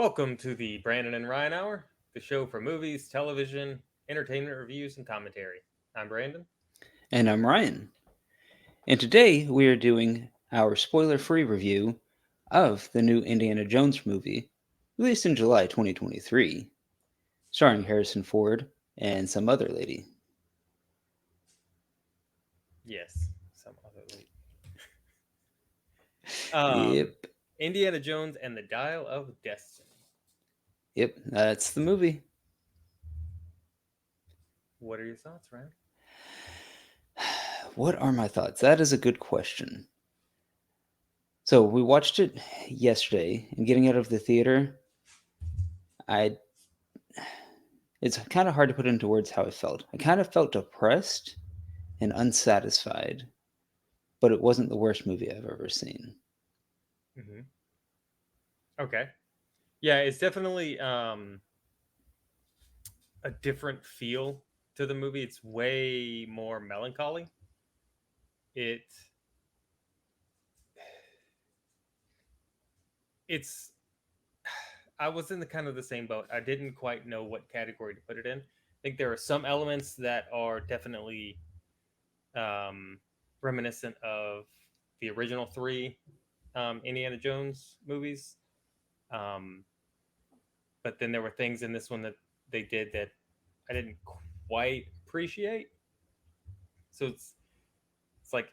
Welcome to the Brandon and Ryan Hour, the show for movies, television, entertainment reviews, and commentary. I'm Brandon. And I'm Ryan. And today we are doing our spoiler free review of the new Indiana Jones movie, released in July 2023, starring Harrison Ford and some other lady. Yes, some other lady. Um, Yep, Indiana Jones and the Dial of Destiny. yep, that's the movie. What are your thoughts, Ryan? What are my thoughts? That is a good question. So we watched it yesterday, and getting out of the theater, I it's kind of hard to put into words how I felt. I kind of felt depressed and unsatisfied, but it wasn't the worst movie I've ever seen. Mm-hmm. Okay. Yeah, it's definitely a different feel to the movie. It's way more melancholy. It it's I was in the kind of the same boat. I didn't quite know what category to put it in. I think there are some elements that are definitely um, reminiscent of the original three Indiana Jones movies. Um, but then there were things in this one that they did that I didn't quite appreciate. So it's like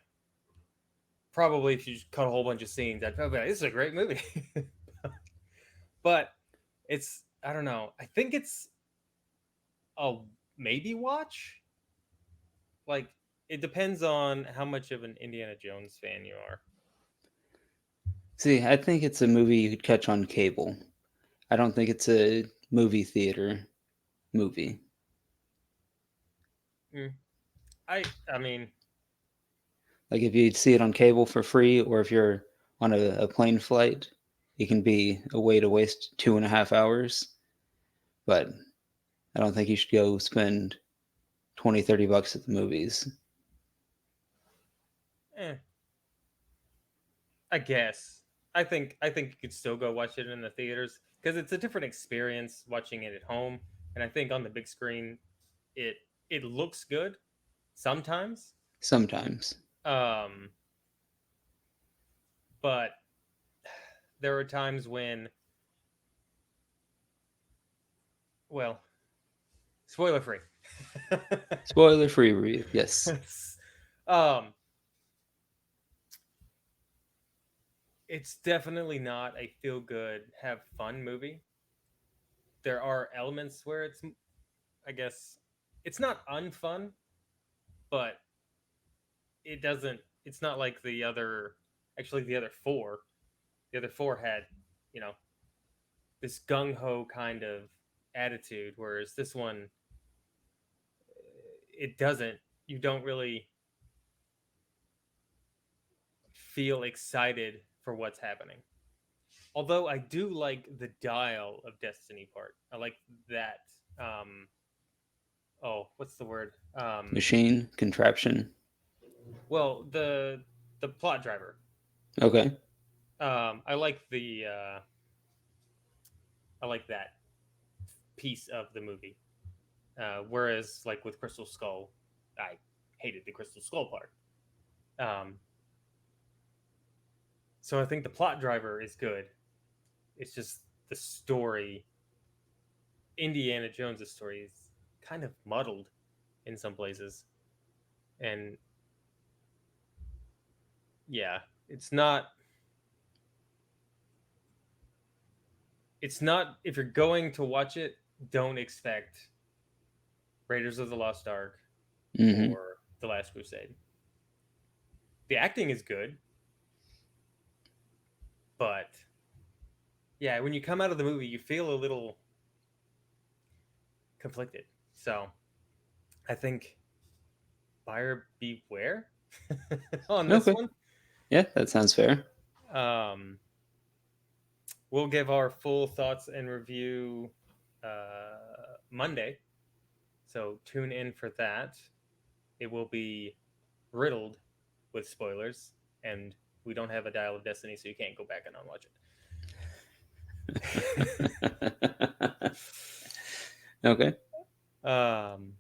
probably if you just cut a whole bunch of scenes, I'd probably be like, this is a great movie. But it's I don't know. I think it's a maybe watch. Like it depends on how much of an Indiana Jones fan you are. See, I think it's a movie you could catch on cable. I don't think it's a movie theater movie. Mm. I mean, Like if you see it on cable for free, or if you're on a plane flight, it can be a way to waste 2.5 hours. But I don't think you should go spend 20, $30 at the movies. eh, I guess. I think you could still go watch it in the theaters because it's a different experience watching it at home. And I think on the big screen, it it looks good sometimes. Sometimes. Um, but there are times when, well, spoiler free. Spoiler free review. Yes. um, it's definitely not a feel good, have fun movie. There are elements where it's, I guess, it's not unfun, but it doesn't. It's not like the other. Actually, the other four. The other four had, you know, this gung ho kind of attitude, whereas this one, it doesn't. You don't really feel excited for what's happening. Although I do like the dial of destiny part. I like that. Um, oh, what's the word? Machine, contraption. Well, the plot driver. Okay. I like the I like that piece of the movie. Whereas, like with Crystal Skull, I hated the Crystal Skull part. Um, so I think the plot driver is good. It's just the story. Indiana Jones' story is kind of muddled in some places, and yeah, it's not. It's not. If you're going to watch it, don't expect Raiders of the Lost Ark Mm-hmm. or The Last Crusade. The acting is good, but yeah, when you come out of the movie, you feel a little conflicted. So I think buyer beware on this Okay. one. Yeah, that sounds fair. Um, we'll give our full thoughts and review Monday. So tune in for that. It will be riddled with spoilers, and we don't have a Dial of Destiny, so you can't go back and unwatch it. Okay. Um,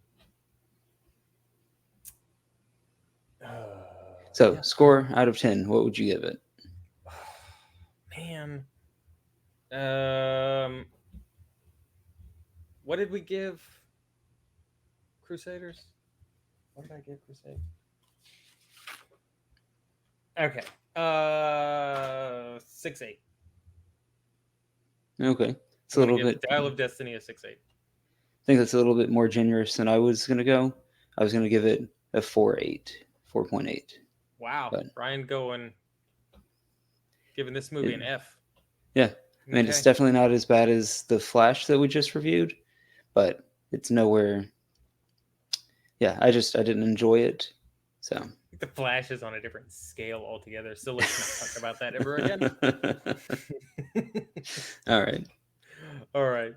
So, yeah, score out of 10, what would you give it? man. What did we give Crusaders? What did I give Crusaders? Okay. 6-8. Okay. It's I'm a gonna little give bit, Dial of Destiny a 6-8. I think that's a little bit more generous than I was going to go. I was going to give it a 4.8, 4.8. Wow, But Ryan giving this movie it, an F. yeah, I mean, it's Okay. definitely not as bad as The Flash that we just reviewed, but it's nowhere. Yeah, I didn't enjoy it. So. The Flash is on a different scale altogether. So let's not talk about that ever again. All right. All right.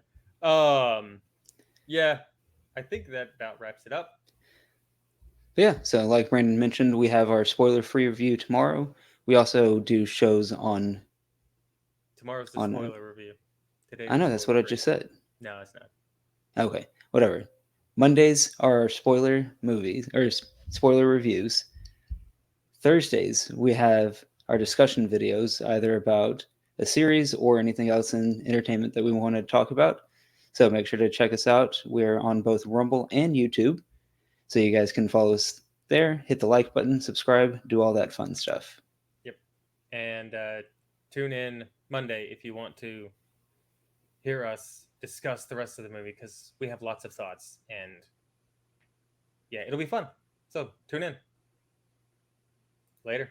Yeah, I think that about wraps it up. Yeah, so like Brandon mentioned, we have our spoiler-free review tomorrow. We also do shows on Tomorrow's the on. spoiler review. Today's I the know that's spoiler what I free. just said. No, it's not. Okay, whatever. Mondays are our spoiler movies or spoiler reviews. Thursdays we have our discussion videos, either about a series or anything else in entertainment that we want to talk about. So make sure to check us out. We're on both Rumble and YouTube, so you guys can follow us there. Hit the like button, subscribe, do all that fun stuff. Yep. And tune in Monday if you want to hear us discuss the rest of the movie because we have lots of thoughts and yeah, it'll be fun. So tune in. Later.